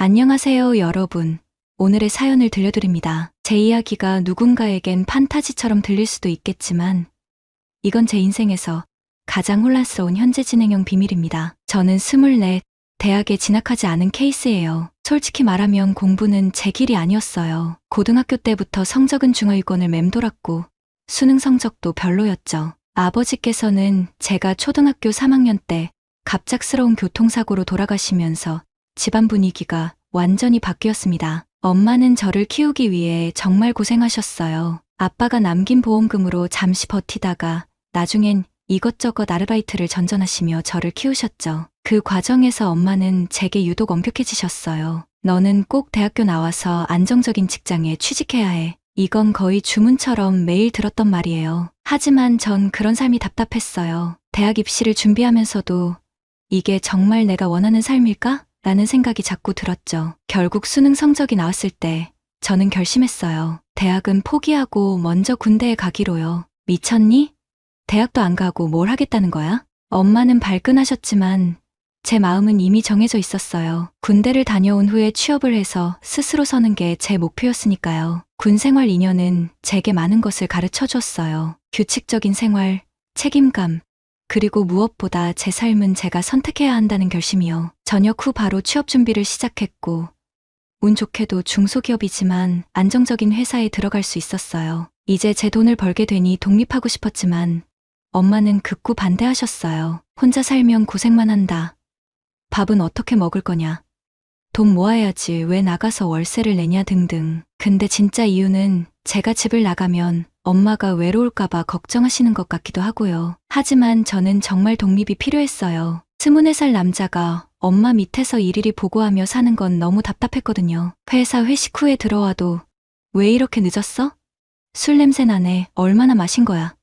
안녕하세요, 여러분. 오늘의 사연을 들려드립니다. 제 이야기가 누군가에겐 판타지처럼 들릴 수도 있겠지만 이건 제 인생에서 가장 혼란스러운 현재 진행형 비밀입니다. 저는 24, 대학에 진학하지 않은 케이스예요. 솔직히 말하면 공부는 제 길이 아니었어요. 고등학교 때부터 성적은 중하위권을 맴돌았고 수능 성적도 별로였죠. 아버지께서는 제가 초등학교 3학년 때 갑작스러운 교통사고로 돌아가시면서 집안 분위기가 완전히 바뀌었습니다. 엄마는 저를 키우기 위해 정말 고생하셨어요. 아빠가 남긴 보험금으로 잠시 버티다가 나중엔 이것저것 아르바이트를 전전하시며 저를 키우셨죠. 그 과정에서 엄마는 제게 유독 엄격해지셨어요. 너는 꼭 대학교 나와서 안정적인 직장에 취직해야 해. 이건 거의 주문처럼 매일 들었던 말이에요. 하지만 전 그런 삶이 답답했어요. 대학 입시를 준비하면서도 이게 정말 내가 원하는 삶일까? 라는 생각이 자꾸 들었죠. 결국 수능 성적이 나왔을 때 저는 결심했어요. 대학은 포기하고 먼저 군대에 가기로요. 미쳤니? 대학도 안 가고 뭘 하겠다는 거야? 엄마는 발끈하셨지만 제 마음은 이미 정해져 있었어요. 군대를 다녀온 후에 취업을 해서 스스로 서는 게 제 목표였으니까요. 군 생활 2년은 제게 많은 것을 가르쳐 줬어요. 규칙적인 생활, 책임감, 그리고 무엇보다 제 삶은 제가 선택해야 한다는 결심이요. 전역 후 바로 취업 준비를 시작했고 운 좋게도 중소기업이지만 안정적인 회사에 들어갈 수 있었어요. 이제 제 돈을 벌게 되니 독립하고 싶었지만 엄마는 극구 반대하셨어요. 혼자 살면 고생만 한다. 밥은 어떻게 먹을 거냐. 돈 모아야지 왜 나가서 월세를 내냐 등등. 근데 진짜 이유는 제가 집을 나가면 엄마가 외로울까봐 걱정하시는 것 같기도 하고요. 하지만 저는 정말 독립이 필요했어요. 24살 남자가 엄마 밑에서 일일이 보고하며 사는 건 너무 답답했거든요. 회사 회식 후에 들어와도 왜 이렇게 늦었어? 술 냄새 나네. 얼마나 마신 거야?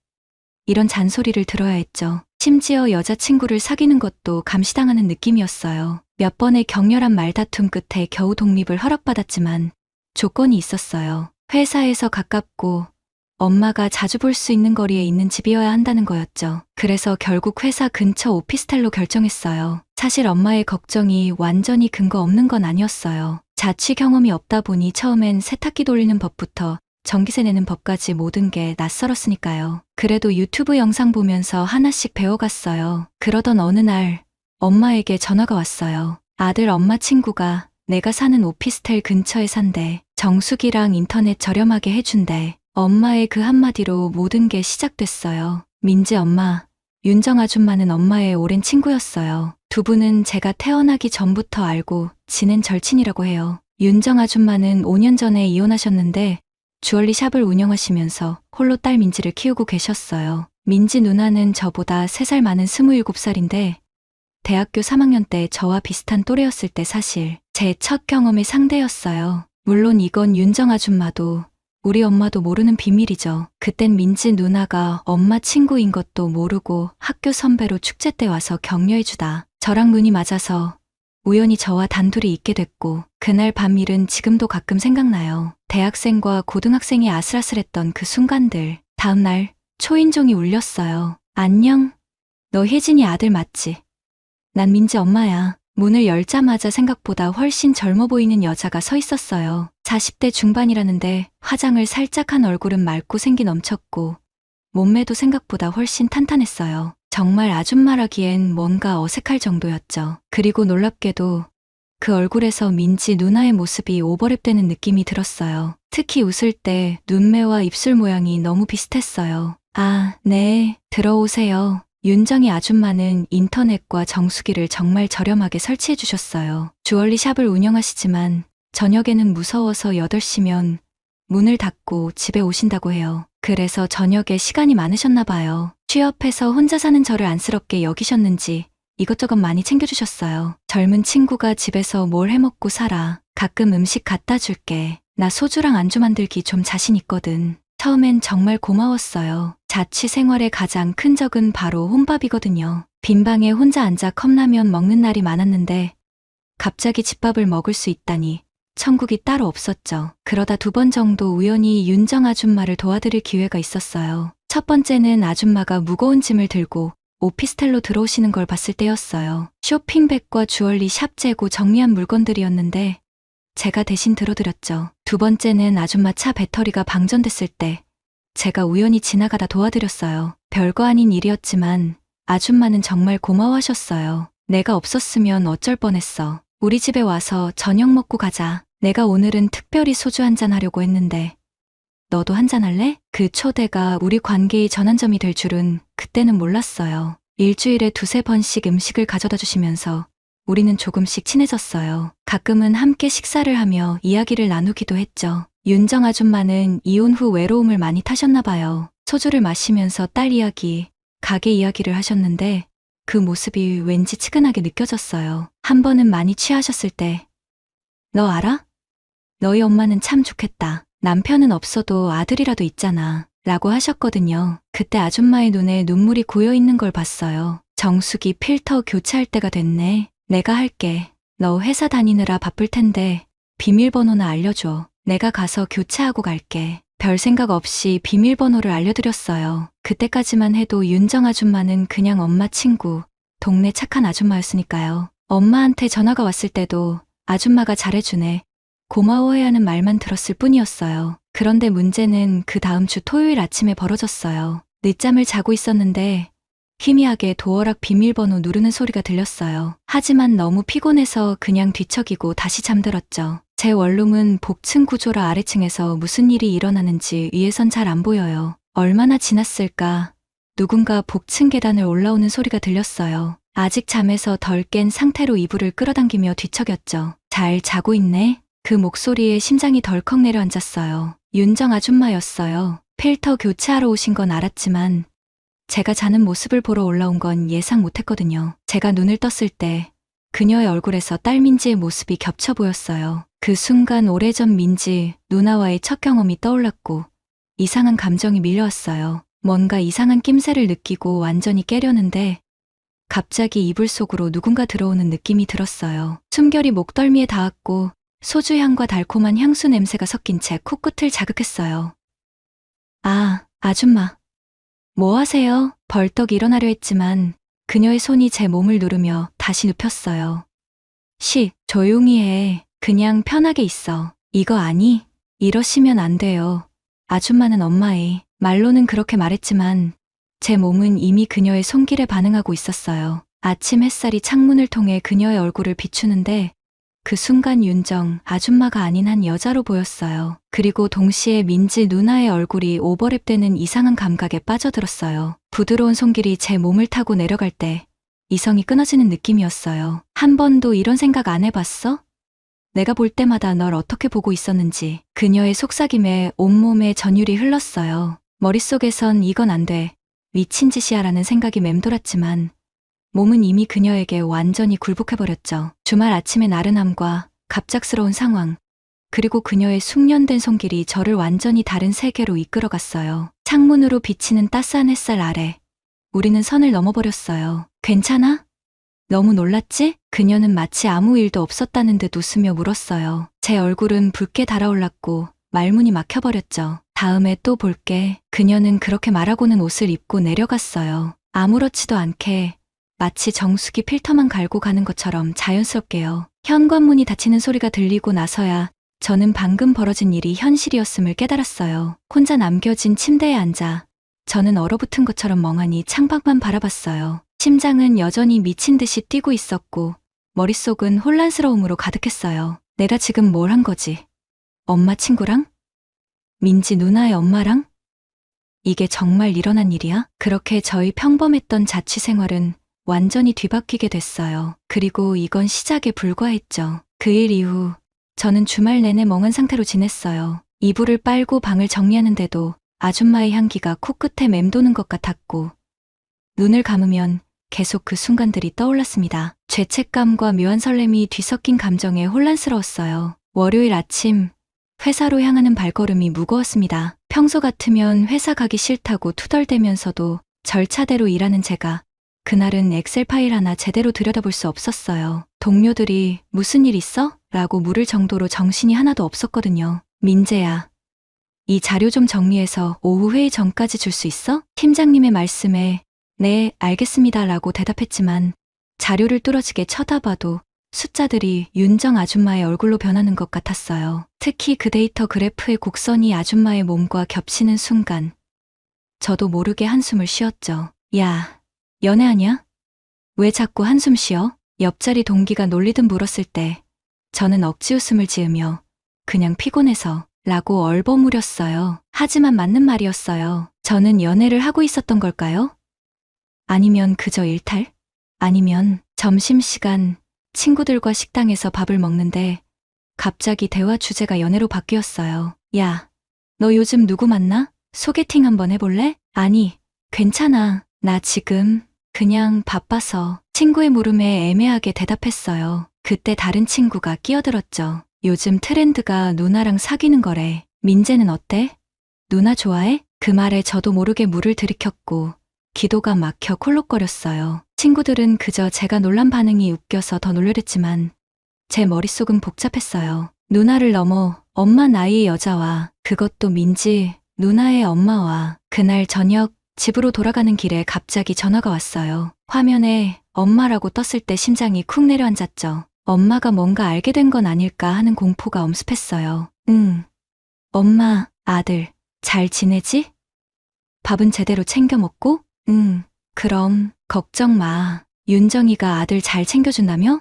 이런 잔소리를 들어야 했죠. 심지어 여자친구를 사귀는 것도 감시당하는 느낌이었어요. 몇 번의 격렬한 말다툼 끝에 겨우 독립을 허락받았지만 조건이 있었어요. 회사에서 가깝고 엄마가 자주 볼 수 있는 거리에 있는 집이어야 한다는 거였죠. 그래서 결국 회사 근처 오피스텔로 결정했어요. 사실 엄마의 걱정이 완전히 근거 없는 건 아니었어요. 자취 경험이 없다 보니 처음엔 세탁기 돌리는 법부터 전기세 내는 법까지 모든 게 낯설었으니까요. 그래도 유튜브 영상 보면서 하나씩 배워갔어요. 그러던 어느 날 엄마에게 전화가 왔어요. 아들 엄마 친구가 내가 사는 오피스텔 근처에 산대. 정수기랑 인터넷 저렴하게 해준대. 엄마의 그 한마디로 모든 게 시작됐어요. 민지 엄마, 윤정 아줌마는 엄마의 오랜 친구였어요. 두 분은 제가 태어나기 전부터 알고 지낸 절친이라고 해요. 윤정 아줌마는 5년 전에 이혼하셨는데 주얼리 샵을 운영하시면서 홀로 딸 민지를 키우고 계셨어요. 민지 누나는 저보다 3살 많은 27살인데 대학교 3학년 때 저와 비슷한 또래였을 때 사실 제 첫 경험의 상대였어요. 물론 이건 윤정 아줌마도 우리 엄마도 모르는 비밀이죠. 그땐 민지 누나가 엄마 친구인 것도 모르고 학교 선배로 축제 때 와서 격려해주다 저랑 눈이 맞아서 우연히 저와 단둘이 있게 됐고 그날 밤 일은 지금도 가끔 생각나요. 대학생과 고등학생이 아슬아슬했던 그 순간들. 다음날 초인종이 울렸어요. 안녕? 너 혜진이 아들 맞지? 난 민지 엄마야. 문을 열자마자 생각보다 훨씬 젊어 보이는 여자가 서 있었어요. 40대 중반이라는데 화장을 살짝 한 얼굴은 맑고 생기 넘쳤고 몸매도 생각보다 훨씬 탄탄했어요. 정말 아줌마라기엔 뭔가 어색할 정도였죠. 그리고 놀랍게도 그 얼굴에서 민지 누나의 모습이 오버랩되는 느낌이 들었어요. 특히 웃을 때 눈매와 입술 모양이 너무 비슷했어요. 아, 네, 들어오세요. 윤정이 아줌마는 인터넷과 정수기를 정말 저렴하게 설치해 주셨어요. 주얼리 샵을 운영하시지만 저녁에는 무서워서 8시면 문을 닫고 집에 오신다고 해요. 그래서 저녁에 시간이 많으셨나 봐요. 취업해서 혼자 사는 저를 안쓰럽게 여기셨는지 이것저것 많이 챙겨주셨어요. 젊은 친구가 집에서 뭘 해먹고 살아. 가끔 음식 갖다 줄게. 나 소주랑 안주 만들기 좀 자신 있거든. 처음엔 정말 고마웠어요. 자취 생활의 가장 큰 적은 바로 혼밥이거든요. 빈방에 혼자 앉아 컵라면 먹는 날이 많았는데 갑자기 집밥을 먹을 수 있다니 천국이 따로 없었죠. 그러다 2번 정도 우연히 윤정 아줌마를 도와드릴 기회가 있었어요. 첫 번째는 아줌마가 무거운 짐을 들고 오피스텔로 들어오시는 걸 봤을 때였어요. 쇼핑백과 주얼리 샵 재고 정리한 물건들이었는데 제가 대신 들어드렸죠. 두 번째는 아줌마 차 배터리가 방전됐을 때 제가 우연히 지나가다 도와드렸어요. 별거 아닌 일이었지만 아줌마는 정말 고마워하셨어요. 내가 없었으면 어쩔 뻔했어. 우리 집에 와서 저녁 먹고 가자. 내가 오늘은 특별히 소주 한잔 하려고 했는데 너도 한잔 할래? 그 초대가 우리 관계의 전환점이 될 줄은 그때는 몰랐어요. 일주일에 두세 번씩 음식을 가져다 주시면서 우리는 조금씩 친해졌어요. 가끔은 함께 식사를 하며 이야기를 나누기도 했죠. 윤정 아줌마는 이혼 후 외로움을 많이 타셨나 봐요. 소주를 마시면서 딸 이야기, 가게 이야기를 하셨는데 그 모습이 왠지 측은하게 느껴졌어요. 한 번은 많이 취하셨을 때 너 알아? 너희 엄마는 참 좋겠다. 남편은 없어도 아들이라도 있잖아. 라고 하셨거든요. 그때 아줌마의 눈에 눈물이 고여 있는 걸 봤어요. 정수기 필터 교체할 때가 됐네. 내가 할게. 너 회사 다니느라 바쁠 텐데 비밀번호나 알려줘. 내가 가서 교체하고 갈게. 별 생각 없이 비밀번호를 알려드렸어요. 그때까지만 해도 윤정 아줌마는 그냥 엄마 친구, 동네 착한 아줌마였으니까요. 엄마한테 전화가 왔을 때도 아줌마가 잘해주네. 고마워해야 하는 말만 들었을 뿐이었어요. 그런데 문제는 그 다음 주 토요일 아침에 벌어졌어요. 늦잠을 자고 있었는데 희미하게 도어락 비밀번호 누르는 소리가 들렸어요. 하지만 너무 피곤해서 그냥 뒤척이고 다시 잠들었죠. 제 원룸은 복층 구조라 아래층에서 무슨 일이 일어나는지 위에선 잘 안 보여요. 얼마나 지났을까? 누군가 복층 계단을 올라오는 소리가 들렸어요. 아직 잠에서 덜 깬 상태로 이불을 끌어당기며 뒤척였죠. 잘 자고 있네? 그 목소리에 심장이 덜컥 내려앉았어요. 윤정 아줌마였어요. 필터 교체하러 오신 건 알았지만 제가 자는 모습을 보러 올라온 건 예상 못했거든요. 제가 눈을 떴을 때 그녀의 얼굴에서 딸 민지의 모습이 겹쳐 보였어요. 그 순간 오래전 민지 누나와의 첫 경험이 떠올랐고 이상한 감정이 밀려왔어요. 뭔가 이상한 낌새를 느끼고 완전히 깨려는데 갑자기 이불 속으로 누군가 들어오는 느낌이 들었어요. 숨결이 목덜미에 닿았고 소주향과 달콤한 향수 냄새가 섞인 채 코끝을 자극했어요. 아, 아줌마. 뭐 하세요? 벌떡 일어나려 했지만 그녀의 손이 제 몸을 누르며 다시 눕혔어요. 조용히 해. 그냥 편하게 있어. 이거 아니? 이러시면 안 돼요. 아줌마는 엄마의 말로는 그렇게 말했지만 제 몸은 이미 그녀의 손길에 반응하고 있었어요. 아침 햇살이 창문을 통해 그녀의 얼굴을 비추는데 그 순간 윤정 아줌마가 아닌 한 여자로 보였어요. 그리고 동시에 민지 누나의 얼굴이 오버랩되는 이상한 감각에 빠져들었어요. 부드러운 손길이 제 몸을 타고 내려갈 때 이성이 끊어지는 느낌이었어요. 한 번도 이런 생각 안 해봤어? 내가 볼 때마다 널 어떻게 보고 있었는지. 그녀의 속삭임에 온몸에 전율이 흘렀어요. 머릿속에선 이건 안 돼. 미친 짓이야 라는 생각이 맴돌았지만 몸은 이미 그녀에게 완전히 굴복해버렸죠. 주말 아침의 나른함과 갑작스러운 상황, 그리고 그녀의 숙련된 손길이 저를 완전히 다른 세계로 이끌어갔어요. 창문으로 비치는 따스한 햇살 아래 우리는 선을 넘어버렸어요. 괜찮아? 너무 놀랐지? 그녀는 마치 아무 일도 없었다는 듯 웃으며 물었어요. 제 얼굴은 붉게 달아올랐고 말문이 막혀버렸죠. 다음에 또 볼게. 그녀는 그렇게 말하고는 옷을 입고 내려갔어요. 아무렇지도 않게 마치 정수기 필터만 갈고 가는 것처럼 자연스럽게요. 현관문이 닫히는 소리가 들리고 나서야 저는 방금 벌어진 일이 현실이었음을 깨달았어요. 혼자 남겨진 침대에 앉아 저는 얼어붙은 것처럼 멍하니 창밖만 바라봤어요. 심장은 여전히 미친 듯이 뛰고 있었고 머릿속은 혼란스러움으로 가득했어요. 내가 지금 뭘 한 거지? 엄마 친구랑? 민지 누나의 엄마랑? 이게 정말 일어난 일이야? 그렇게 저희 평범했던 자취 생활은 완전히 뒤바뀌게 됐어요. 그리고 이건 시작에 불과했죠. 그 일 이후 저는 주말 내내 멍한 상태로 지냈어요. 이불을 빨고 방을 정리하는데도 아줌마의 향기가 코끝에 맴도는 것 같았고 눈을 감으면 계속 그 순간들이 떠올랐습니다. 죄책감과 묘한 설렘이 뒤섞인 감정에 혼란스러웠어요. 월요일 아침 회사로 향하는 발걸음이 무거웠습니다. 평소 같으면 회사 가기 싫다고 투덜대면서도 절차대로 일하는 제가 그날은 엑셀 파일 하나 제대로 들여다볼 수 없었어요. 동료들이 무슨 일 있어? 라고 물을 정도로 정신이 하나도 없었거든요. 민재야, 이 자료 좀 정리해서 오후 회의 전까지 줄 수 있어? 팀장님의 말씀에 네, 알겠습니다 라고 대답했지만 자료를 뚫어지게 쳐다봐도 숫자들이 윤정 아줌마의 얼굴로 변하는 것 같았어요. 특히 그 데이터 그래프의 곡선이 아줌마의 몸과 겹치는 순간 저도 모르게 한숨을 쉬었죠. 야, 연애하냐? 왜 자꾸 한숨 쉬어? 옆자리 동기가 놀리듯 물었을 때 저는 억지 웃음을 지으며 그냥 피곤해서 라고 얼버무렸어요. 하지만 맞는 말이었어요. 저는 연애를 하고 있었던 걸까요? 아니면 그저 일탈? 아니면 점심시간 친구들과 식당에서 밥을 먹는데 갑자기 대화 주제가 연애로 바뀌었어요. 야, 너 요즘 누구 만나? 소개팅 한번 해볼래? 아니, 괜찮아. 나 지금 그냥 바빠서 친구의 물음에 애매하게 대답했어요. 그때 다른 친구가 끼어들었죠. 요즘 트렌드가 누나랑 사귀는 거래. 민재는 어때? 누나 좋아해? 그 말에 저도 모르게 물을 들이켰고 기도가 막혀 콜록거렸어요. 친구들은 그저 제가 놀란 반응이 웃겨서 더 놀랬지만 제 머릿속은 복잡했어요. 누나를 넘어 엄마 나이의 여자와 그것도 민지 누나의 엄마와 그날 저녁 집으로 돌아가는 길에 갑자기 전화가 왔어요. 화면에 엄마라고 떴을 때 심장이 쿵 내려앉았죠. 엄마가 뭔가 알게 된 건 아닐까 하는 공포가 엄습했어요. 응. 엄마, 아들, 잘 지내지? 밥은 제대로 챙겨 먹고? 응. 그럼 걱정 마. 윤정이가 아들 잘 챙겨준다며?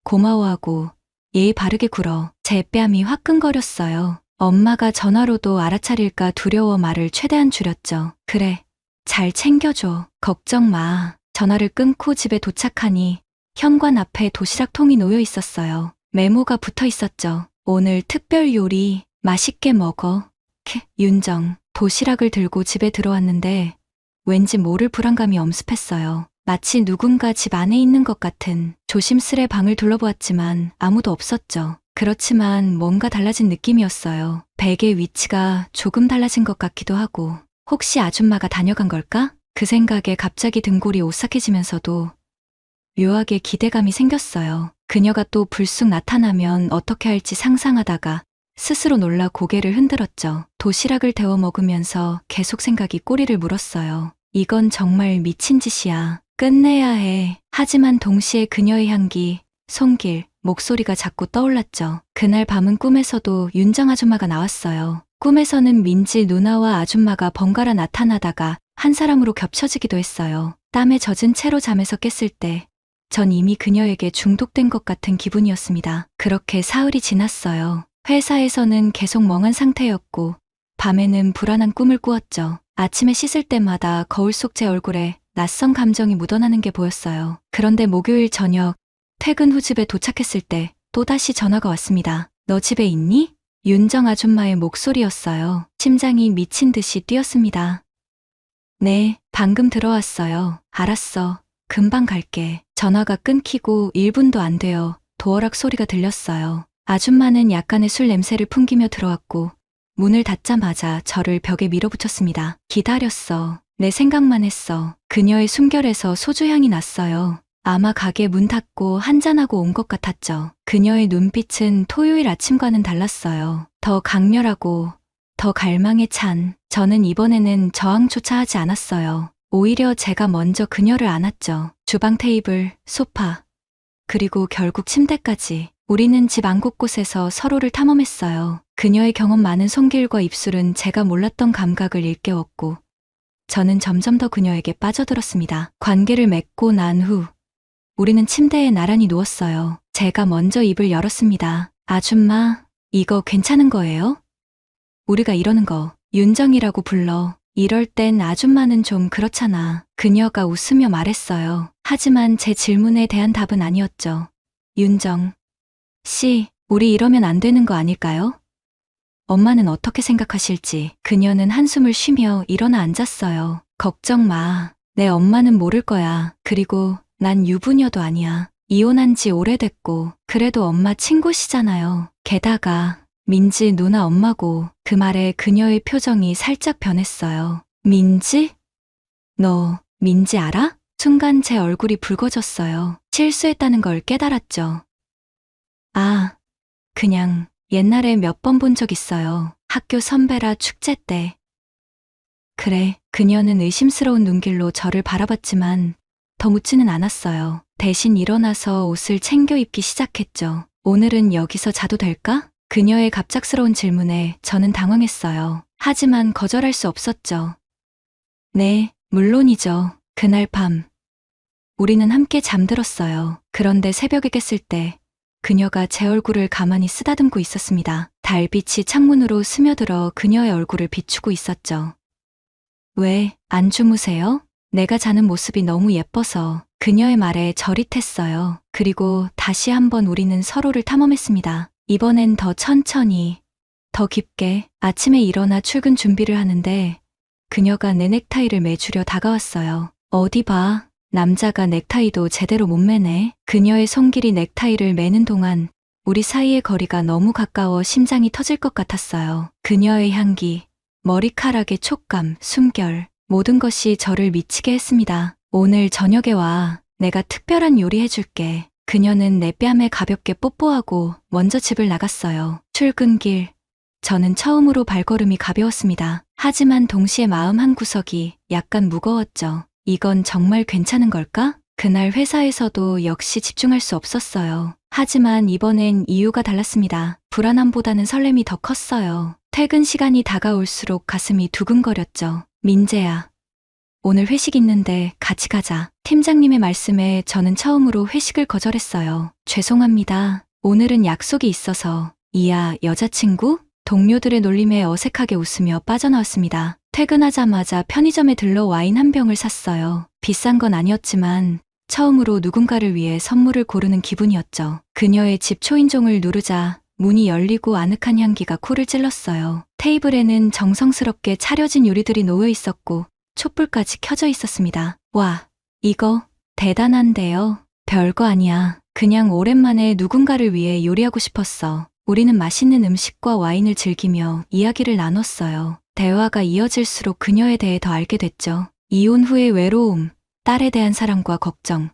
고마워하고 예의 바르게 굴어. 제 뺨이 화끈거렸어요. 엄마가 전화로도 알아차릴까 두려워 말을 최대한 줄였죠. 그래, 잘 챙겨줘. 걱정 마. 전화를 끊고 집에 도착하니 현관 앞에 도시락통이 놓여 있었어요. 메모가 붙어 있었죠. 오늘 특별 요리 맛있게 먹어. 윤정. 도시락을 들고 집에 들어왔는데 왠지 모를 불안감이 엄습했어요. 마치 누군가 집 안에 있는 것 같은. 조심스레 방을 둘러보았지만 아무도 없었죠. 그렇지만 뭔가 달라진 느낌이었어요. 베개의 위치가 조금 달라진 것 같기도 하고 혹시 아줌마가 다녀간 걸까? 그 생각에 갑자기 등골이 오싹해지면서도 묘하게 기대감이 생겼어요. 그녀가 또 불쑥 나타나면 어떻게 할지 상상하다가 스스로 놀라 고개를 흔들었죠. 도시락을 데워 먹으면서 계속 생각이 꼬리를 물었어요. 이건 정말 미친 짓이야. 끝내야 해. 하지만 동시에 그녀의 향기, 손길, 목소리가 자꾸 떠올랐죠. 그날 밤은 꿈에서도 윤정 아줌마가 나왔어요. 꿈에서는 민지 누나와 아줌마가 번갈아 나타나다가 한 사람으로 겹쳐지기도 했어요. 땀에 젖은 채로 잠에서 깼을 때 전 이미 그녀에게 중독된 것 같은 기분이었습니다. 그렇게 사흘이 지났어요. 회사에서는 계속 멍한 상태였고 밤에는 불안한 꿈을 꾸었죠. 아침에 씻을 때마다 거울 속 제 얼굴에 낯선 감정이 묻어나는 게 보였어요. 그런데 목요일 저녁 퇴근 후 집에 도착했을 때 또다시 전화가 왔습니다. 너 집에 있니? 윤정 아줌마의 목소리였어요. 심장이 미친 듯이 뛰었습니다. 네, 방금 들어왔어요. 알았어. 금방 갈게. 전화가 끊기고 1분도 안 되어 도어락 소리가 들렸어요. 아줌마는 약간의 술 냄새를 풍기며 들어왔고 문을 닫자마자 저를 벽에 밀어붙였습니다. 기다렸어. 내 생각만 했어. 그녀의 숨결에서 소주향이 났어요. 아마 가게 문 닫고 한잔하고 온 것 같았죠. 그녀의 눈빛은 토요일 아침과는 달랐어요. 더 강렬하고 더 갈망에 찬. 저는 이번에는 저항조차 하지 않았어요. 오히려 제가 먼저 그녀를 안았죠. 주방 테이블, 소파, 그리고 결국 침대까지. 우리는 집 안 곳곳에서 서로를 탐험했어요. 그녀의 경험 많은 손길과 입술은 제가 몰랐던 감각을 일깨웠고 저는 점점 더 그녀에게 빠져들었습니다. 관계를 맺고 난 후 우리는 침대에 나란히 누웠어요. 제가 먼저 입을 열었습니다. 아줌마, 이거 괜찮은 거예요? 우리가 이러는 거 윤정이라고 불러. 이럴 땐 아줌마는 좀 그렇잖아. 그녀가 웃으며 말했어요. 하지만 제 질문에 대한 답은 아니었죠. 윤정 씨, 우리 이러면 안 되는 거 아닐까요? 엄마는 어떻게 생각하실지. 그녀는 한숨을 쉬며 일어나 앉았어요. 걱정 마. 내 엄마는 모를 거야. 그리고 난 유부녀도 아니야. 이혼한 지 오래됐고 그래도 엄마 친구시잖아요. 게다가 민지 누나 엄마고. 그 말에 그녀의 표정이 살짝 변했어요. 민지? 너 민지 알아? 순간 제 얼굴이 붉어졌어요. 실수했다는 걸 깨달았죠. 아, 그냥 옛날에 몇 번 본 적 있어요. 학교 선배라 축제 때. 그래, 그녀는 의심스러운 눈길로 저를 바라봤지만 더 묻지는 않았어요. 대신 일어나서 옷을 챙겨 입기 시작했죠. 오늘은 여기서 자도 될까? 그녀의 갑작스러운 질문에 저는 당황했어요. 하지만 거절할 수 없었죠. 네, 물론이죠. 그날 밤 우리는 함께 잠들었어요. 그런데 새벽에 깼을 때 그녀가 제 얼굴을 가만히 쓰다듬고 있었습니다. 달빛이 창문으로 스며들어 그녀의 얼굴을 비추고 있었죠. 왜, 안 주무세요? 내가 자는 모습이 너무 예뻐서 그녀의 말에 저릿했어요. 그리고 다시 한번 우리는 서로를 탐험했습니다. 이번엔 더 천천히, 더 깊게. 아침에 일어나 출근 준비를 하는데 그녀가 내 넥타이를 매주려 다가왔어요. 어디 봐. 남자가 넥타이도 제대로 못 매네. 그녀의 손길이 넥타이를 매는 동안 우리 사이의 거리가 너무 가까워 심장이 터질 것 같았어요. 그녀의 향기, 머리카락의 촉감, 숨결, 모든 것이 저를 미치게 했습니다. 오늘 저녁에 와. 내가 특별한 요리 해줄게. 그녀는 내 뺨에 가볍게 뽀뽀하고 먼저 집을 나갔어요. 출근길. 저는 처음으로 발걸음이 가벼웠습니다. 하지만 동시에 마음 한구석이 약간 무거웠죠. 이건 정말 괜찮은 걸까? 그날 회사에서도 역시 집중할 수 없었어요. 하지만 이번엔 이유가 달랐습니다. 불안함보다는 설렘이 더 컸어요. 퇴근 시간이 다가올수록 가슴이 두근거렸죠. 민재야, 오늘 회식 있는데 같이 가자. 팀장님의 말씀에 저는 처음으로 회식을 거절했어요. 죄송합니다. 오늘은 약속이 있어서. 이야, 여자친구? 동료들의 놀림에 어색하게 웃으며 빠져나왔습니다. 퇴근하자마자 편의점에 들러 와인 한 병을 샀어요. 비싼 건 아니었지만 처음으로 누군가를 위해 선물을 고르는 기분이었죠. 그녀의 집 초인종을 누르자 문이 열리고 아늑한 향기가 코를 찔렀어요. 테이블에는 정성스럽게 차려진 요리들이 놓여 있었고 촛불까지 켜져 있었습니다. 와, 이거 대단한데요. 별거 아니야. 그냥 오랜만에 누군가를 위해 요리하고 싶었어. 우리는 맛있는 음식과 와인을 즐기며 이야기를 나눴어요. 대화가 이어질수록 그녀에 대해 더 알게 됐죠. 이혼 후의 외로움, 딸에 대한 사랑과 걱정,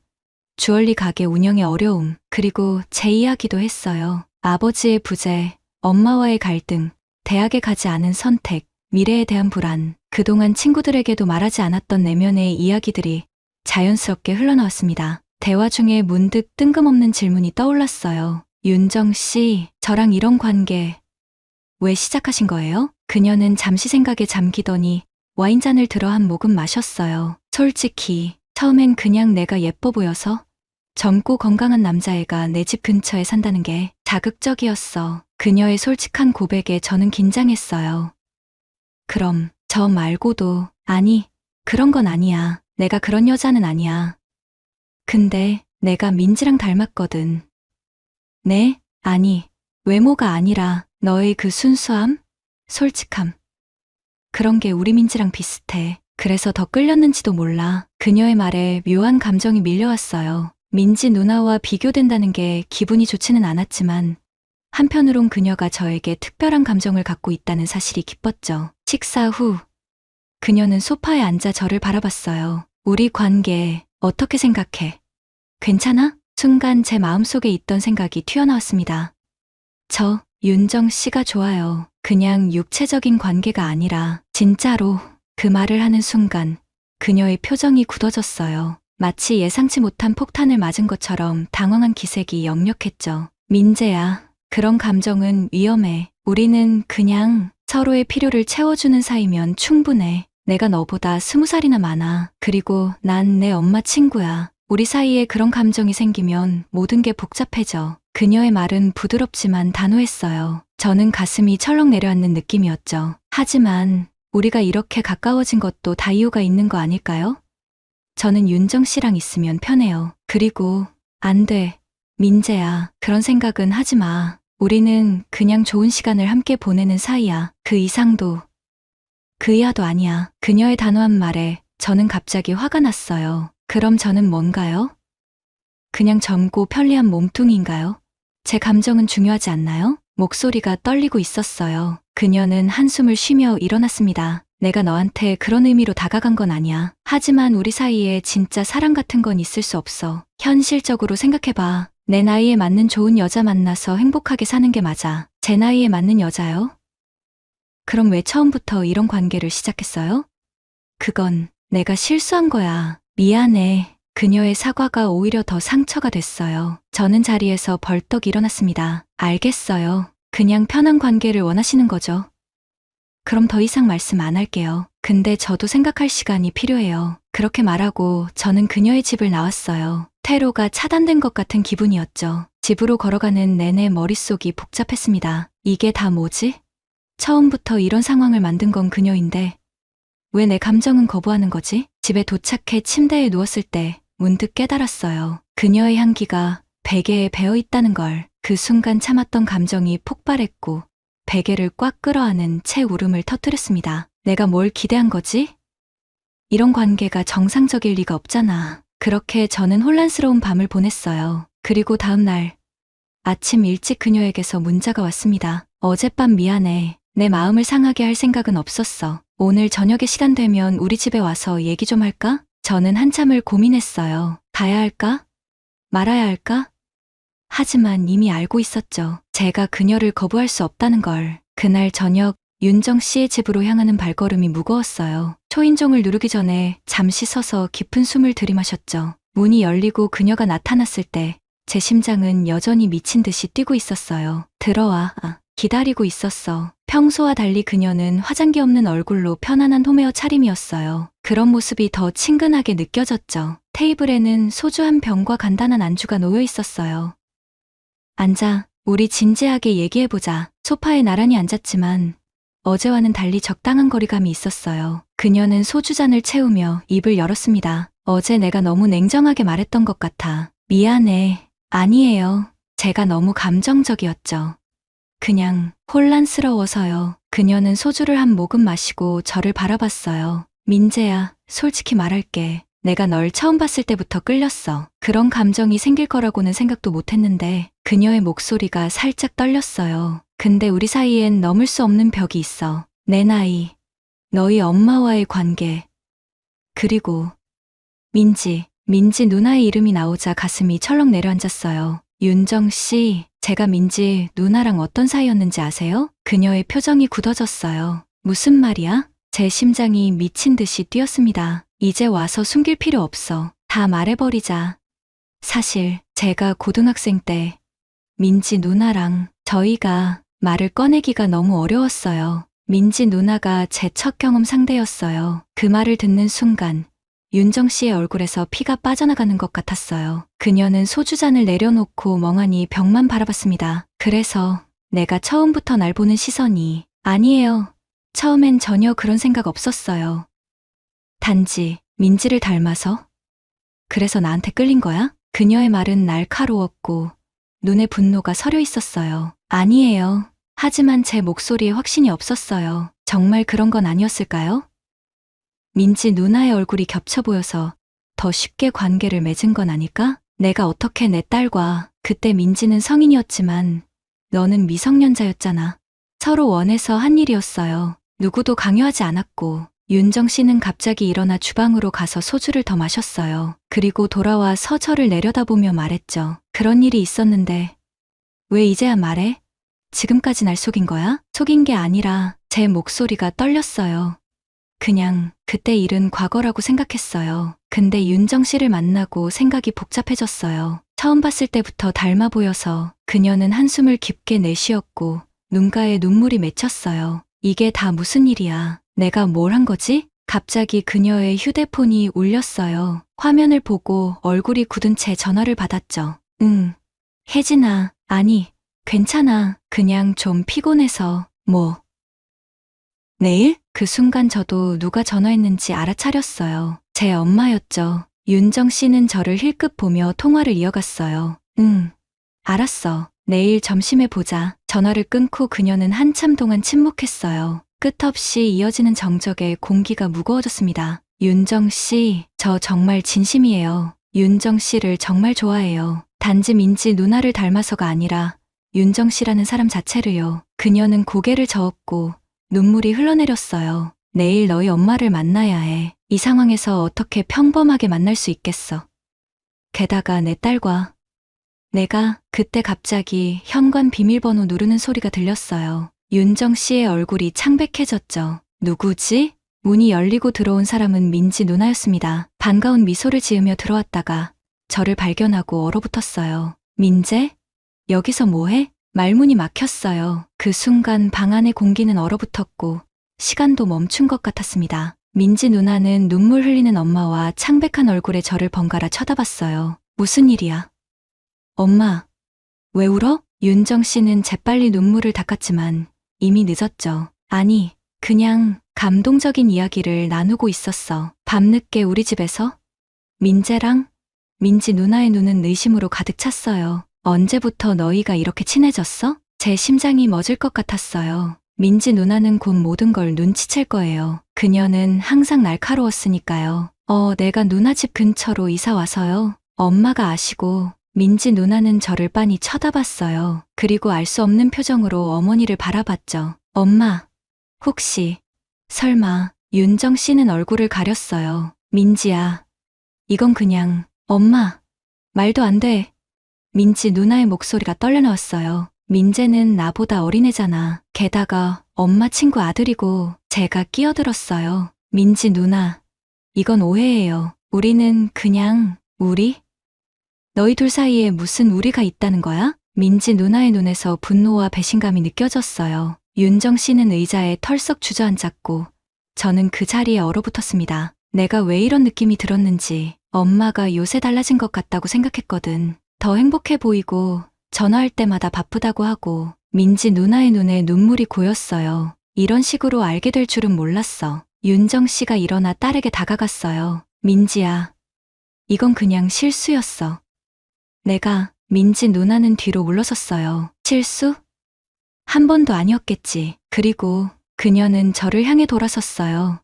주얼리 가게 운영의 어려움, 그리고 제 이야기도 했어요. 아버지의 부재, 엄마와의 갈등, 대학에 가지 않은 선택, 미래에 대한 불안, 그동안 친구들에게도 말하지 않았던 내면의 이야기들이 자연스럽게 흘러나왔습니다. 대화 중에 문득 뜬금없는 질문이 떠올랐어요. 윤정 씨, 저랑 이런 관계 왜 시작하신 거예요? 그녀는 잠시 생각에 잠기더니 와인잔을 들어 한 모금 마셨어요. 솔직히 처음엔 그냥 내가 예뻐 보여서 젊고 건강한 남자애가 내 집 근처에 산다는 게 자극적이었어. 그녀의 솔직한 고백에 저는 긴장했어요. 그럼 저 말고도. 아니, 그런 건 아니야. 내가 그런 여자는 아니야. 근데 내가 민지랑 닮았거든. 네? 아니, 외모가 아니라 너의 그 순수함? 솔직함. 그런 게 우리 민지랑 비슷해. 그래서 더 끌렸는지도 몰라. 그녀의 말에 묘한 감정이 밀려왔어요. 민지 누나와 비교된다는 게 기분이 좋지는 않았지만 한편으론 그녀가 저에게 특별한 감정을 갖고 있다는 사실이 기뻤죠. 식사 후 그녀는 소파에 앉아 저를 바라봤어요. 우리 관계 어떻게 생각해? 괜찮아? 순간 제 마음속에 있던 생각이 튀어나왔습니다. 저 윤정 씨가 좋아요. 그냥 육체적인 관계가 아니라 진짜로. 그 말을 하는 순간 그녀의 표정이 굳어졌어요. 마치 예상치 못한 폭탄을 맞은 것처럼 당황한 기색이 역력했죠. 민재야, 그런 감정은 위험해. 우리는 그냥 서로의 필요를 채워주는 사이면 충분해. 내가 너보다 20살이나 많아. 그리고 난 내 엄마 친구야. 우리 사이에 그런 감정이 생기면 모든 게 복잡해져. 그녀의 말은 부드럽지만 단호했어요. 저는 가슴이 철렁 내려앉는 느낌이었죠. 하지만 우리가 이렇게 가까워진 것도 다 이유가 있는 거 아닐까요? 저는 윤정 씨랑 있으면 편해요. 그리고 안 돼. 민재야, 그런 생각은 하지 마. 우리는 그냥 좋은 시간을 함께 보내는 사이야. 그 이상도, 그 이하도 아니야. 그녀의 단호한 말에 저는 갑자기 화가 났어요. 그럼 저는 뭔가요? 그냥 젊고 편리한 몸뚱이인가요? 제 감정은 중요하지 않나요? 목소리가 떨리고 있었어요. 그녀는 한숨을 쉬며 일어났습니다. 내가 너한테 그런 의미로 다가간 건 아니야. 하지만 우리 사이에 진짜 사랑 같은 건 있을 수 없어. 현실적으로 생각해봐. 내 나이에 맞는 좋은 여자 만나서 행복하게 사는 게 맞아. 제 나이에 맞는 여자요? 그럼 왜 처음부터 이런 관계를 시작했어요? 그건 내가 실수한 거야. 미안해. 그녀의 사과가 오히려 더 상처가 됐어요. 저는 자리에서 벌떡 일어났습니다. 알겠어요. 그냥 편한 관계를 원하시는 거죠. 그럼 더 이상 말씀 안 할게요. 근데 저도 생각할 시간이 필요해요. 그렇게 말하고 저는 그녀의 집을 나왔어요. 퇴로가 차단된 것 같은 기분이었죠. 집으로 걸어가는 내내 머릿속이 복잡했습니다. 이게 다 뭐지? 처음부터 이런 상황을 만든 건 그녀인데 왜 내 감정은 거부하는 거지? 집에 도착해 침대에 누웠을 때 문득 깨달았어요. 그녀의 향기가 베개에 배어 있다는 걸. 그 순간 참았던 감정이 폭발했고 베개를 꽉 끌어안은 채 울음을 터뜨렸습니다. 내가 뭘 기대한 거지? 이런 관계가 정상적일 리가 없잖아. 그렇게 저는 혼란스러운 밤을 보냈어요. 그리고 다음 날 아침 일찍 그녀에게서 문자가 왔습니다. 어젯밤 미안해. 내 마음을 상하게 할 생각은 없었어. 오늘 저녁에 시간 되면 우리 집에 와서 얘기 좀 할까? 저는 한참을 고민했어요. 가야 할까? 말아야 할까? 하지만 이미 알고 있었죠. 제가 그녀를 거부할 수 없다는 걸. 그날 저녁 윤정 씨의 집으로 향하는 발걸음이 무거웠어요. 초인종을 누르기 전에 잠시 서서 깊은 숨을 들이마셨죠. 문이 열리고 그녀가 나타났을 때 제 심장은 여전히 미친 듯이 뛰고 있었어요. 들어와. 기다리고 있었어. 평소와 달리 그녀는 화장기 없는 얼굴로 편안한 홈웨어 차림이었어요. 그런 모습이 더 친근하게 느껴졌죠. 테이블에는 소주 한 병과 간단한 안주가 놓여 있었어요. 앉아. 우리 진지하게 얘기해보자. 소파에 나란히 앉았지만 어제와는 달리 적당한 거리감이 있었어요. 그녀는 소주잔을 채우며 입을 열었습니다. 어제 내가 너무 냉정하게 말했던 것 같아. 미안해. 아니에요. 제가 너무 감정적이었죠. 그냥 혼란스러워서요. 그녀는 소주를 한 모금 마시고 저를 바라봤어요. 민재야, 솔직히 말할게. 내가 널 처음 봤을 때부터 끌렸어. 그런 감정이 생길 거라고는 생각도 못했는데 그녀의 목소리가 살짝 떨렸어요. 근데 우리 사이엔 넘을 수 없는 벽이 있어. 내 나이, 너희 엄마와의 관계, 그리고 민지 누나의 이름이 나오자 가슴이 철렁 내려앉았어요. 윤정 씨, 제가 민지 누나랑 어떤 사이였는지 아세요? 그녀의 표정이 굳어졌어요. 무슨 말이야? 제 심장이 미친 듯이 뛰었습니다. 이제 와서 숨길 필요 없어. 다 말해버리자. 사실 제가 고등학생 때 민지 누나랑 저희가 말을 꺼내기가 너무 어려웠어요. 민지 누나가 제 첫 경험 상대였어요. 그 말을 듣는 순간 윤정 씨의 얼굴에서 피가 빠져나가는 것 같았어요. 그녀는 소주잔을 내려놓고 멍하니 벽만 바라봤습니다. 그래서 내가 처음부터 날 보는 시선이 아니에요. 처음엔 전혀 그런 생각 없었어요. 단지 민지를 닮아서? 그래서 나한테 끌린 거야? 그녀의 말은 날카로웠고 눈에 분노가 서려 있었어요. 아니에요. 하지만 제 목소리에 확신이 없었어요. 정말 그런 건 아니었을까요? 민지 누나의 얼굴이 겹쳐 보여서 더 쉽게 관계를 맺은 건 아닐까? 내가 어떻게 내 딸과, 그때 민지는 성인이었지만 너는 미성년자였잖아. 서로 원해서 한 일이었어요. 누구도 강요하지 않았고 윤정 씨는 갑자기 일어나 주방으로 가서 소주를 더 마셨어요. 그리고 돌아와 저를 내려다보며 말했죠. 그런 일이 있었는데 왜 이제야 말해? 지금까지 날 속인 거야? 속인 게 아니라 제 목소리가 떨렸어요. 그냥 그때 일은 과거라고 생각했어요. 근데 윤정 씨를 만나고 생각이 복잡해졌어요. 처음 봤을 때부터 닮아 보여서 그녀는 한숨을 깊게 내쉬었고 눈가에 눈물이 맺혔어요. 이게 다 무슨 일이야? 내가 뭘 한 거지? 갑자기 그녀의 휴대폰이 울렸어요. 화면을 보고 얼굴이 굳은 채 전화를 받았죠. 혜진아, 아니, 괜찮아. 그냥 좀 피곤해서. 뭐? 내일? 그 순간 저도 누가 전화했는지 알아차렸어요. 제 엄마였죠. 윤정 씨는 저를 힐끗 보며 통화를 이어갔어요. 알았어. 내일 점심에 보자. 전화를 끊고 그녀는 한참 동안 침묵했어요. 끝없이 이어지는 정적에 공기가 무거워졌습니다. 윤정 씨, 저 정말 진심이에요. 윤정 씨를 정말 좋아해요. 단지 민지 누나를 닮아서가 아니라 윤정 씨라는 사람 자체를요. 그녀는 고개를 저었고 눈물이 흘러내렸어요. 내일 너희 엄마를 만나야 해. 이 상황에서 어떻게 평범하게 만날 수 있겠어. 게다가 내 딸과 내가 그때 갑자기 현관 비밀번호 누르는 소리가 들렸어요. 윤정 씨의 얼굴이 창백해졌죠. 누구지? 문이 열리고 들어온 사람은 민지 누나였습니다. 반가운 미소를 지으며 들어왔다가 저를 발견하고 얼어붙었어요. 민재? 여기서 뭐해? 말문이 막혔어요. 그 순간 방 안의 공기는 얼어붙었고 시간도 멈춘 것 같았습니다. 민지 누나는 눈물 흘리는 엄마와 창백한 얼굴에 저를 번갈아 쳐다봤어요. 무슨 일이야? 엄마, 왜 울어? 윤정 씨는 재빨리 눈물을 닦았지만 이미 늦었죠. 아니, 그냥 감동적인 이야기를 나누고 있었어. 밤늦게 우리 집에서? 민재랑? 민지 누나의 눈은 의심으로 가득 찼어요. 언제부터 너희가 이렇게 친해졌어? 제 심장이 멎을 것 같았어요. 민지 누나는 곧 모든 걸 눈치챌 거예요. 그녀는 항상 날카로웠으니까요. 내가 누나 집 근처로 이사 와서요. 엄마가 아시고 민지 누나는 저를 빤히 쳐다봤어요. 그리고 알 수 없는 표정으로 어머니를 바라봤죠. 엄마, 혹시, 설마, 윤정 씨는 얼굴을 가렸어요. 민지야, 이건 그냥, 엄마, 말도 안 돼. 민지 누나의 목소리가 떨려나왔어요. 민재는 나보다 어린애잖아. 게다가 엄마 친구 아들이고 제가 끼어들었어요. 민지 누나, 이건 오해예요. 우리는 그냥, 우리? 너희 둘 사이에 무슨 우리가 있다는 거야? 민지 누나의 눈에서 분노와 배신감이 느껴졌어요. 윤정 씨는 의자에 털썩 주저앉았고 저는 그 자리에 얼어붙었습니다. 내가 왜 이런 느낌이 들었는지 엄마가 요새 달라진 것 같다고 생각했거든. 더 행복해 보이고 전화할 때마다 바쁘다고 하고 민지 누나의 눈에 눈물이 고였어요. 이런 식으로 알게 될 줄은 몰랐어. 윤정 씨가 일어나 딸에게 다가갔어요. 민지야, 이건 그냥 실수였어. 민지 누나는 뒤로 물러섰어요. 실수? 한 번도 아니었겠지. 그리고 그녀는 저를 향해 돌아섰어요.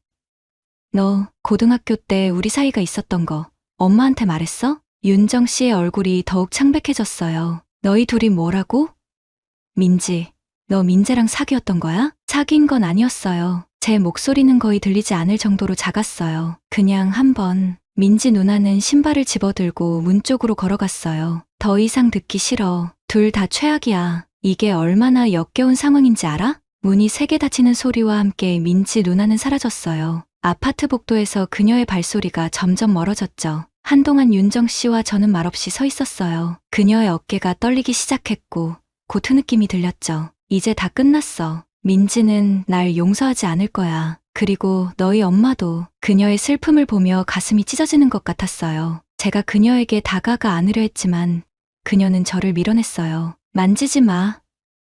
너 고등학교 때 우리 사이가 있었던 거 엄마한테 말했어? 윤정 씨의 얼굴이 더욱 창백해졌어요. 너희 둘이 뭐라고? 민지, 너 민재랑 사귀었던 거야? 사귄 건 아니었어요. 제 목소리는 거의 들리지 않을 정도로 작았어요. 그냥 한번. 민지 누나는 신발을 집어들고 문 쪽으로 걸어갔어요. 더 이상 듣기 싫어. 둘 다 최악이야. 이게 얼마나 역겨운 상황인지 알아? 문이 세게 닫히는 소리와 함께 민지 누나는 사라졌어요. 아파트 복도에서 그녀의 발소리가 점점 멀어졌죠. 한동안 윤정 씨와 저는 말없이 서 있었어요. 그녀의 어깨가 떨리기 시작했고 고투 느낌이 들렸죠. 이제 다 끝났어. 민지는 날 용서하지 않을 거야. 그리고 너희 엄마도. 그녀의 슬픔을 보며 가슴이 찢어지는 것 같았어요. 제가 그녀에게 다가가 안으려 했지만 그녀는 저를 밀어냈어요. 만지지 마.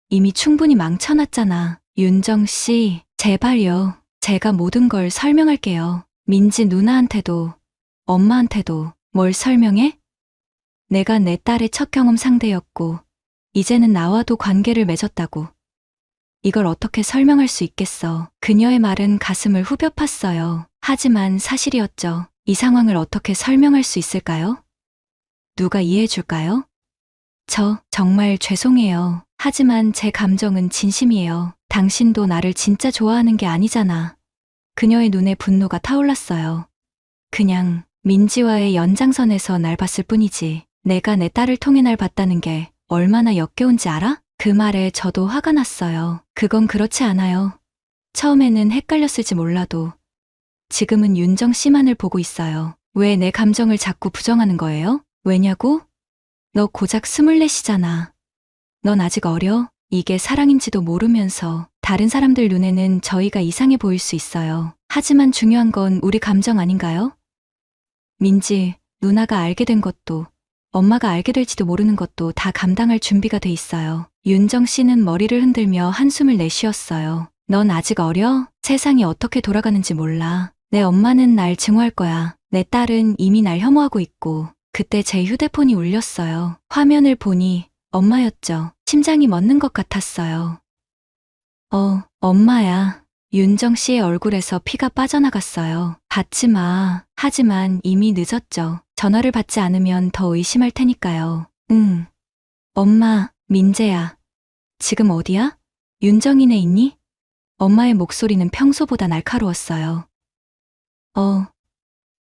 이미 충분히 망쳐놨잖아. 윤정 씨, 제발요. 제가 모든 걸 설명할게요. 민지 누나한테도, 엄마한테도. 뭘 설명해? 내가 내 딸의 첫 경험 상대였고 이제는 나와도 관계를 맺었다고. 이걸 어떻게 설명할 수 있겠어. 그녀의 말은 가슴을 후벼 팠어요. 하지만 사실이었죠. 이 상황을 어떻게 설명할 수 있을까요? 누가 이해해 줄까요? 정말 죄송해요. 하지만 제 감정은 진심이에요. 당신도 나를 진짜 좋아하는 게 아니잖아. 그녀의 눈에 분노가 타올랐어요. 그냥 민지와의 연장선에서 날 봤을 뿐이지. 내가 내 딸을 통해 날 봤다는 게 얼마나 역겨운지 알아? 그 말에 저도 화가 났어요. 그건 그렇지 않아요. 처음에는 헷갈렸을지 몰라도 지금은 윤정 씨만을 보고 있어요. 왜 내 감정을 자꾸 부정하는 거예요? 왜냐고? 너 고작 24이잖아. 넌 아직 어려? 이게 사랑인지도 모르면서 다른 사람들 눈에는 저희가 이상해 보일 수 있어요. 하지만 중요한 건 우리 감정 아닌가요? 민지, 누나가 알게 된 것도 엄마가 알게 될지도 모르는 것도 다 감당할 준비가 돼 있어요. 윤정 씨는 머리를 흔들며 한숨을 내쉬었어요. 넌 아직 어려? 세상이 어떻게 돌아가는지 몰라. 내 엄마는 날 증오할 거야. 내 딸은 이미 날 혐오하고 있고. 그때 제 휴대폰이 울렸어요. 화면을 보니 엄마였죠. 심장이 멎는 것 같았어요. 엄마야. 윤정 씨의 얼굴에서 피가 빠져나갔어요. 받지 마. 하지만 이미 늦었죠. 전화를 받지 않으면 더 의심할 테니까요. 응. 엄마, 민재야. 지금 어디야? 윤정이네 있니? 엄마의 목소리는 평소보다 날카로웠어요.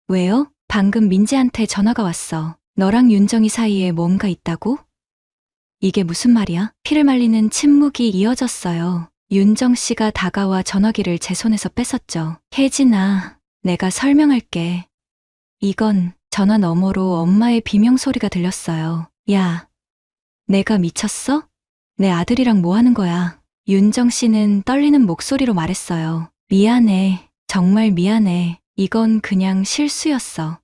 왜요? 방금 민재한테 전화가 왔어. 너랑 윤정이 사이에 뭔가 있다고? 이게 무슨 말이야? 피를 말리는 침묵이 이어졌어요. 윤정 씨가 다가와 전화기를 제 손에서 뺏었죠. 혜진아, 내가 설명할게. 이건 전화 너머로 엄마의 비명소리가 들렸어요. 야, 내가 미쳤어? 내 아들이랑 뭐 하는 거야? 윤정 씨는 떨리는 목소리로 말했어요. 미안해. 정말 미안해. 이건 그냥 실수였어.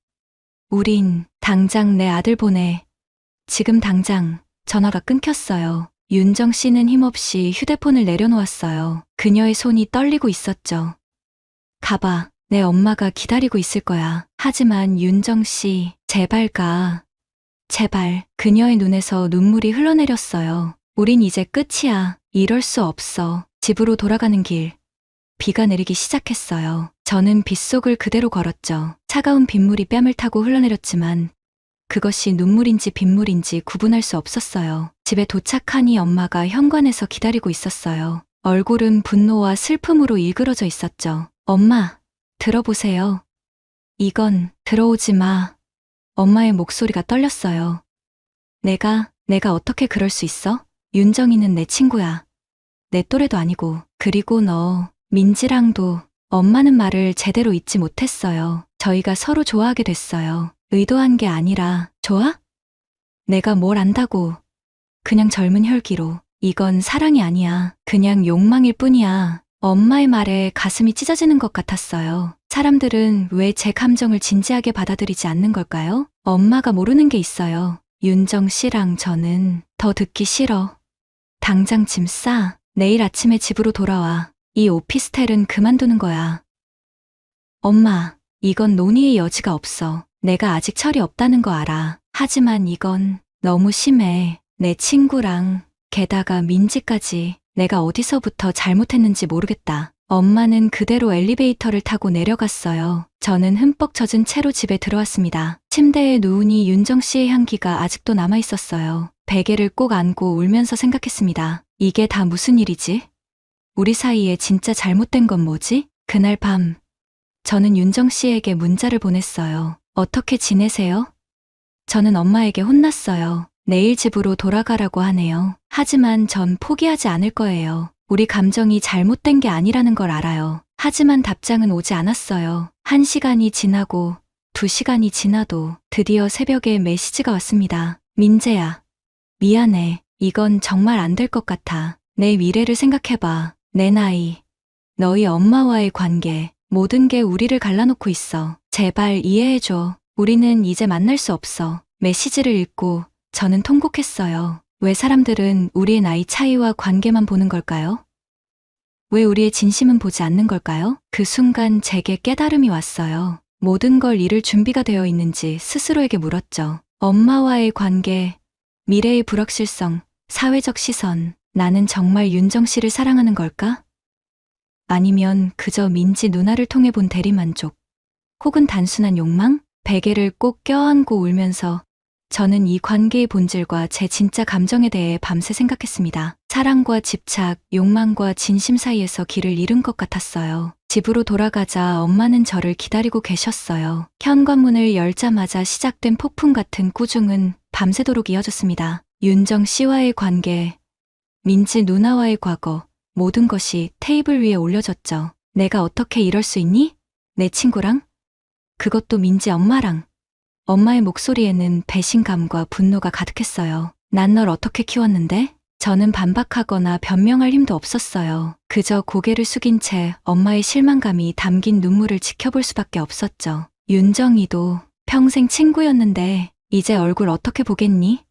우린 당장 내 아들 보내. 지금 당장. 전화가 끊겼어요. 윤정 씨는 힘없이 휴대폰을 내려놓았어요. 그녀의 손이 떨리고 있었죠. 가봐. 내 엄마가 기다리고 있을 거야. 하지만 윤정 씨, 제발 가. 제발. 그녀의 눈에서 눈물이 흘러내렸어요. 우린 이제 끝이야. 이럴 수 없어. 집으로 돌아가는 길. 비가 내리기 시작했어요. 저는 빗속을 그대로 걸었죠. 차가운 빗물이 뺨을 타고 흘러내렸지만 그것이 눈물인지 빗물인지 구분할 수 없었어요. 집에 도착하니 엄마가 현관에서 기다리고 있었어요. 얼굴은 분노와 슬픔으로 일그러져 있었죠. 엄마, 들어보세요. 이건 들어오지 마. 엄마의 목소리가 떨렸어요. 내가 어떻게 그럴 수 있어? 윤정이는 내 친구야. 내 또래도 아니고. 그리고 너, 민지랑도 엄마는 말을 제대로 잊지 못했어요. 저희가 서로 좋아하게 됐어요. 의도한 게 아니라, 좋아? 내가 뭘 안다고. 그냥 젊은 혈기로. 이건 사랑이 아니야. 그냥 욕망일 뿐이야. 엄마의 말에 가슴이 찢어지는 것 같았어요. 사람들은 왜 제 감정을 진지하게 받아들이지 않는 걸까요? 엄마가 모르는 게 있어요. 윤정 씨랑 저는 더 듣기 싫어. 당장 짐 싸. 내일 아침에 집으로 돌아와. 이 오피스텔은 그만두는 거야. 엄마, 이건 논의의 여지가 없어. 내가 아직 철이 없다는 거 알아. 하지만 이건 너무 심해. 내 친구랑, 게다가 민지까지 내가 어디서부터 잘못했는지 모르겠다. 엄마는 그대로 엘리베이터를 타고 내려갔어요. 저는 흠뻑 젖은 채로 집에 들어왔습니다. 침대에 누우니 윤정 씨의 향기가 아직도 남아 있었어요. 베개를 꼭 안고 울면서 생각했습니다. 이게 다 무슨 일이지? 우리 사이에 진짜 잘못된 건 뭐지? 그날 밤, 저는 윤정 씨에게 문자를 보냈어요. 어떻게 지내세요? 저는 엄마에게 혼났어요. 내일 집으로 돌아가라고 하네요. 하지만 전 포기하지 않을 거예요. 우리 감정이 잘못된 게 아니라는 걸 알아요. 하지만 답장은 오지 않았어요. 1시간이 지나고 2시간이 지나도 드디어 새벽에 메시지가 왔습니다. 민재야, 미안해. 이건 정말 안 될 것 같아. 내 미래를 생각해봐. 내 나이, 너희 엄마와의 관계, 모든 게 우리를 갈라놓고 있어. 제발 이해해줘. 우리는 이제 만날 수 없어. 메시지를 읽고 저는 통곡했어요. 왜 사람들은 우리의 나이 차이와 관계만 보는 걸까요? 왜 우리의 진심은 보지 않는 걸까요? 그 순간 제게 깨달음이 왔어요. 모든 걸 잃을 준비가 되어 있는지 스스로에게 물었죠. 엄마와의 관계, 미래의 불확실성, 사회적 시선, 나는 정말 윤정 씨를 사랑하는 걸까? 아니면 그저 민지 누나를 통해 본 대리만족, 혹은 단순한 욕망? 베개를 꼭 껴안고 울면서 저는 이 관계의 본질과 제 진짜 감정에 대해 밤새 생각했습니다. 사랑과 집착, 욕망과 진심 사이에서 길을 잃은 것 같았어요. 집으로 돌아가자 엄마는 저를 기다리고 계셨어요. 현관문을 열자마자 시작된 폭풍 같은 꾸중은 밤새도록 이어졌습니다. 윤정 씨와의 관계, 민지 누나와의 과거, 모든 것이 테이블 위에 올려졌죠. 내가 어떻게 이럴 수 있니? 내 친구랑? 그것도 민지 엄마랑. 엄마의 목소리에는 배신감과 분노가 가득했어요. 난 널 어떻게 키웠는데? 저는 반박하거나 변명할 힘도 없었어요. 그저 고개를 숙인 채 엄마의 실망감이 담긴 눈물을 지켜볼 수밖에 없었죠. 윤정이도 평생 친구였는데 이제 얼굴 어떻게 보겠니?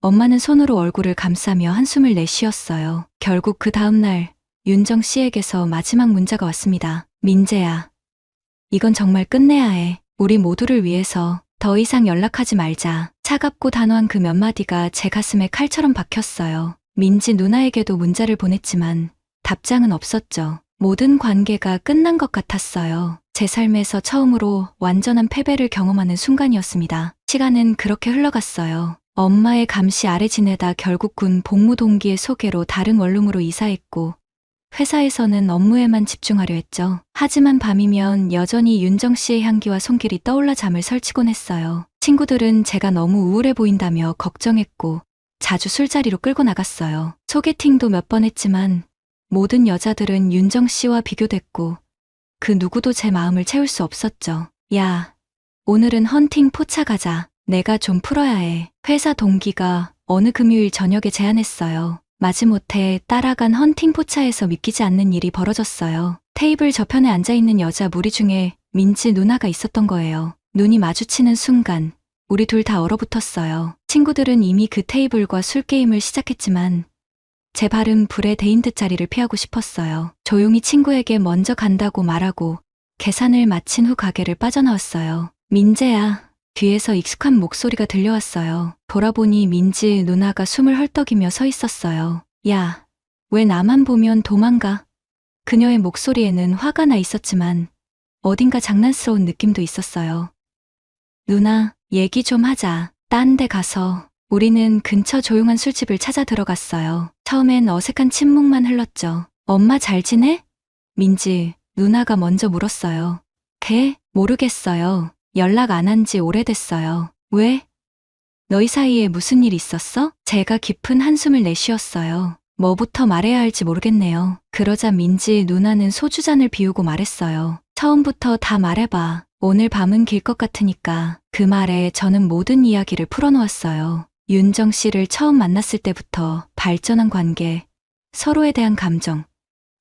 엄마는 손으로 얼굴을 감싸며 한숨을 내쉬었어요. 결국 그 다음 날 윤정 씨에게서 마지막 문자가 왔습니다. 민재야, 이건 정말 끝내야 해. 우리 모두를 위해서 더 이상 연락하지 말자. 차갑고 단호한 그 몇 마디가 제 가슴에 칼처럼 박혔어요. 민지 누나에게도 문자를 보냈지만 답장은 없었죠. 모든 관계가 끝난 것 같았어요. 제 삶에서 처음으로 완전한 패배를 경험하는 순간이었습니다. 시간은 그렇게 흘러갔어요. 엄마의 감시 아래 지내다 결국 군 복무 동기의 소개로 다른 원룸으로 이사했고 회사에서는 업무에만 집중하려 했죠. 하지만 밤이면 여전히 윤정 씨의 향기와 손길이 떠올라 잠을 설치곤 했어요. 친구들은 제가 너무 우울해 보인다며 걱정했고 자주 술자리로 끌고 나갔어요. 소개팅도 몇 번 했지만 모든 여자들은 윤정 씨와 비교됐고 그 누구도 제 마음을 채울 수 없었죠. 야, 오늘은 헌팅 포차 가자. 내가 좀 풀어야 해. 회사 동기가 어느 금요일 저녁에 제안했어요. 마지못해 따라간 헌팅 포차에서 믿기지 않는 일이 벌어졌어요. 테이블 저편에 앉아있는 여자 무리 중에 민지 누나가 있었던 거예요. 눈이 마주치는 순간 우리 둘 다 얼어붙었어요. 친구들은 이미 그 테이블과 술게임을 시작했지만 제 발은 불에 데인 듯 자리를 피하고 싶었어요. 조용히 친구에게 먼저 간다고 말하고 계산을 마친 후 가게를 빠져나왔어요. 민재야. 뒤에서 익숙한 목소리가 들려왔어요. 돌아보니 민지 누나가 숨을 헐떡이며 서 있었어요. 야, 왜 나만 보면 도망가? 그녀의 목소리에는 화가 나 있었지만 어딘가 장난스러운 느낌도 있었어요. 누나, 얘기 좀 하자. 딴 데 가서. 우리는 근처 조용한 술집을 찾아 들어갔어요. 처음엔 어색한 침묵만 흘렀죠. 엄마 잘 지내? 민지, 누나가 먼저 물었어요. 모르겠어요. 연락 안 한 지 오래됐어요. 왜? 너희 사이에 무슨 일 있었어? 제가 깊은 한숨을 내쉬었어요. 뭐부터 말해야 할지 모르겠네요. 그러자 민지 누나는 소주잔을 비우고 말했어요. 처음부터 다 말해봐. 오늘 밤은 길 것 같으니까. 그 말에 저는 모든 이야기를 풀어놓았어요. 윤정 씨를 처음 만났을 때부터 발전한 관계, 서로에 대한 감정,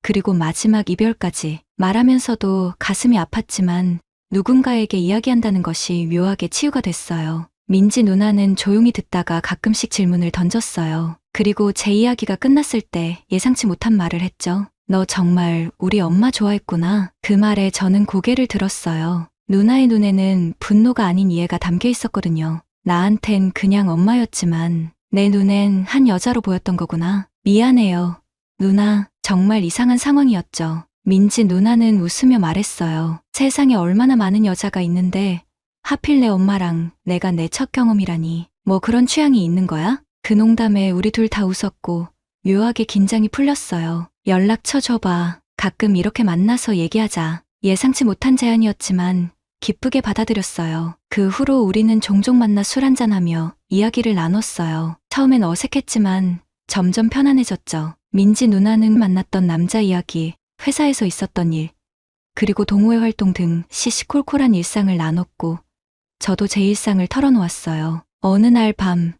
그리고 마지막 이별까지 말하면서도 가슴이 아팠지만 누군가에게 이야기한다는 것이 묘하게 치유가 됐어요. 민지 누나는 조용히 듣다가 가끔씩 질문을 던졌어요. 그리고 제 이야기가 끝났을 때 예상치 못한 말을 했죠. 너 정말 우리 엄마 좋아했구나. 그 말에 저는 고개를 들었어요. 누나의 눈에는 분노가 아닌 이해가 담겨 있었거든요. 나한텐 그냥 엄마였지만 내 눈엔 한 여자로 보였던 거구나. 미안해요. 누나, 정말 이상한 상황이었죠. 민지 누나는 웃으며 말했어요. 세상에 얼마나 많은 여자가 있는데 하필 내 엄마랑 내가 내 첫 경험이라니. 뭐 그런 취향이 있는 거야? 그 농담에 우리 둘 다 웃었고 묘하게 긴장이 풀렸어요. 연락처 줘봐. 가끔 이렇게 만나서 얘기하자. 예상치 못한 제안이었지만 기쁘게 받아들였어요. 그 후로 우리는 종종 만나 술 한잔하며 이야기를 나눴어요. 처음엔 어색했지만 점점 편안해졌죠. 민지 누나는 만났던 남자 이야기, 회사에서 있었던 일, 그리고 동호회 활동 등 시시콜콜한 일상을 나눴고 저도 제 일상을 털어놓았어요. 어느 날 밤,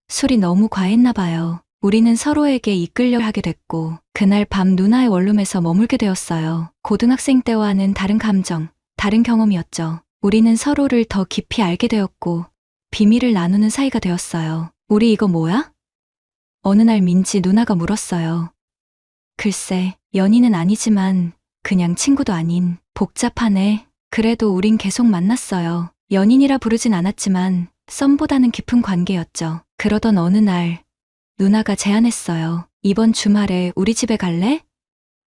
술이 너무 과했나 봐요. 우리는 서로에게 이끌려 하게 됐고 그날 밤 누나의 원룸에서 머물게 되었어요. 고등학생 때와는 다른 감정, 다른 경험이었죠. 우리는 서로를 더 깊이 알게 되었고 비밀을 나누는 사이가 되었어요. 우리 이거 뭐야? 어느 날 민지 누나가 물었어요. 글쎄, 연인은 아니지만 그냥 친구도 아닌. 복잡하네. 그래도 우린 계속 만났어요. 연인이라 부르진 않았지만 썸보다는 깊은 관계였죠. 그러던 어느 날 누나가 제안했어요. 이번 주말에 우리 집에 갈래?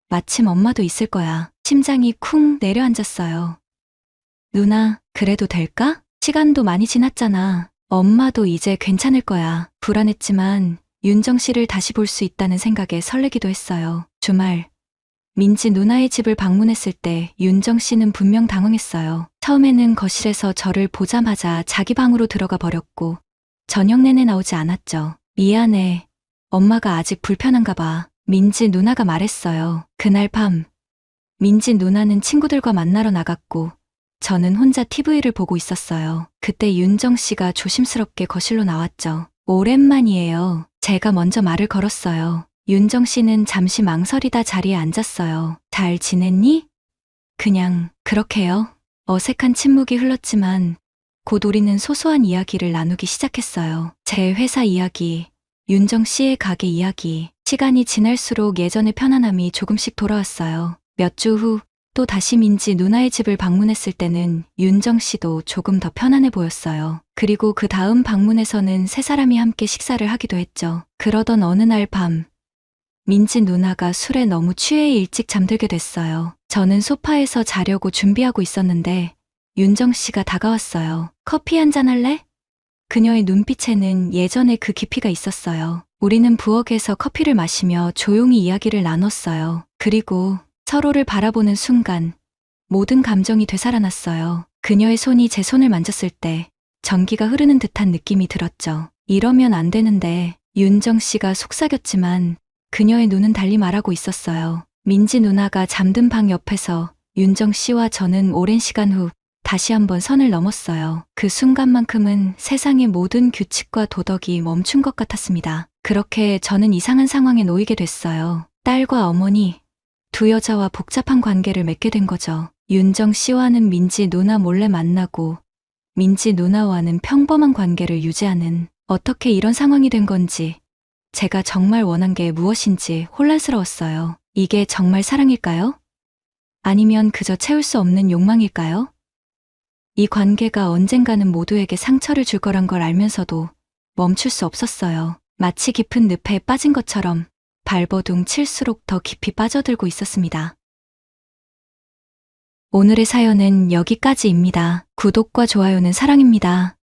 마침 엄마도 있을 거야. 심장이 쿵 내려앉았어요. 누나, 그래도 될까? 시간도 많이 지났잖아. 엄마도 이제 괜찮을 거야. 불안했지만 윤정 씨를 다시 볼 수 있다는 생각에 설레기도 했어요. 주말, 민지 누나의 집을 방문했을 때 윤정 씨는 분명 당황했어요. 처음에는 거실에서 저를 보자마자 자기 방으로 들어가 버렸고 저녁 내내 나오지 않았죠. 미안해. 엄마가 아직 불편한가 봐. 민지 누나가 말했어요. 그날 밤, 민지 누나는 친구들과 만나러 나갔고 저는 혼자 TV를 보고 있었어요. 그때 윤정 씨가 조심스럽게 거실로 나왔죠. 오랜만이에요. 제가 먼저 말을 걸었어요. 윤정 씨는 잠시 망설이다 자리에 앉았어요. 잘 지냈니? 그냥 그렇게요. 어색한 침묵이 흘렀지만 곧 우리는 소소한 이야기를 나누기 시작했어요. 제 회사 이야기, 윤정 씨의 가게 이야기. 시간이 지날수록 예전의 편안함이 조금씩 돌아왔어요. 몇 주 후 또 다시 민지 누나의 집을 방문했을 때는 윤정 씨도 조금 더 편안해 보였어요. 그리고 그 다음 방문에서는 세 사람이 함께 식사를 하기도 했죠. 그러던 어느 날 밤, 민지 누나가 술에 너무 취해 일찍 잠들게 됐어요. 저는 소파에서 자려고 준비하고 있었는데 윤정 씨가 다가왔어요. 커피 한잔 할래? 그녀의 눈빛에는 예전의 그 깊이가 있었어요. 우리는 부엌에서 커피를 마시며 조용히 이야기를 나눴어요. 그리고 서로를 바라보는 순간 모든 감정이 되살아났어요. 그녀의 손이 제 손을 만졌을 때 전기가 흐르는 듯한 느낌이 들었죠. 이러면 안 되는데. 윤정 씨가 속삭였지만 그녀의 눈은 달리 말하고 있었어요. 민지 누나가 잠든 방 옆에서 윤정 씨와 저는 오랜 시간 후 다시 한번 선을 넘었어요. 그 순간만큼은 세상의 모든 규칙과 도덕이 멈춘 것 같았습니다. 그렇게 저는 이상한 상황에 놓이게 됐어요. 딸과 어머니, 두 여자와 복잡한 관계를 맺게 된 거죠. 윤정 씨와는 민지 누나 몰래 만나고 민지 누나와는 평범한 관계를 유지하는, 어떻게 이런 상황이 된 건지, 제가 정말 원한 게 무엇인지 혼란스러웠어요. 이게 정말 사랑일까요? 아니면 그저 채울 수 없는 욕망일까요? 이 관계가 언젠가는 모두에게 상처를 줄 거란 걸 알면서도 멈출 수 없었어요. 마치 깊은 늪에 빠진 것처럼 발버둥 칠수록 더 깊이 빠져들고 있었습니다. 오늘의 사연은 여기까지입니다. 구독과 좋아요는 사랑입니다.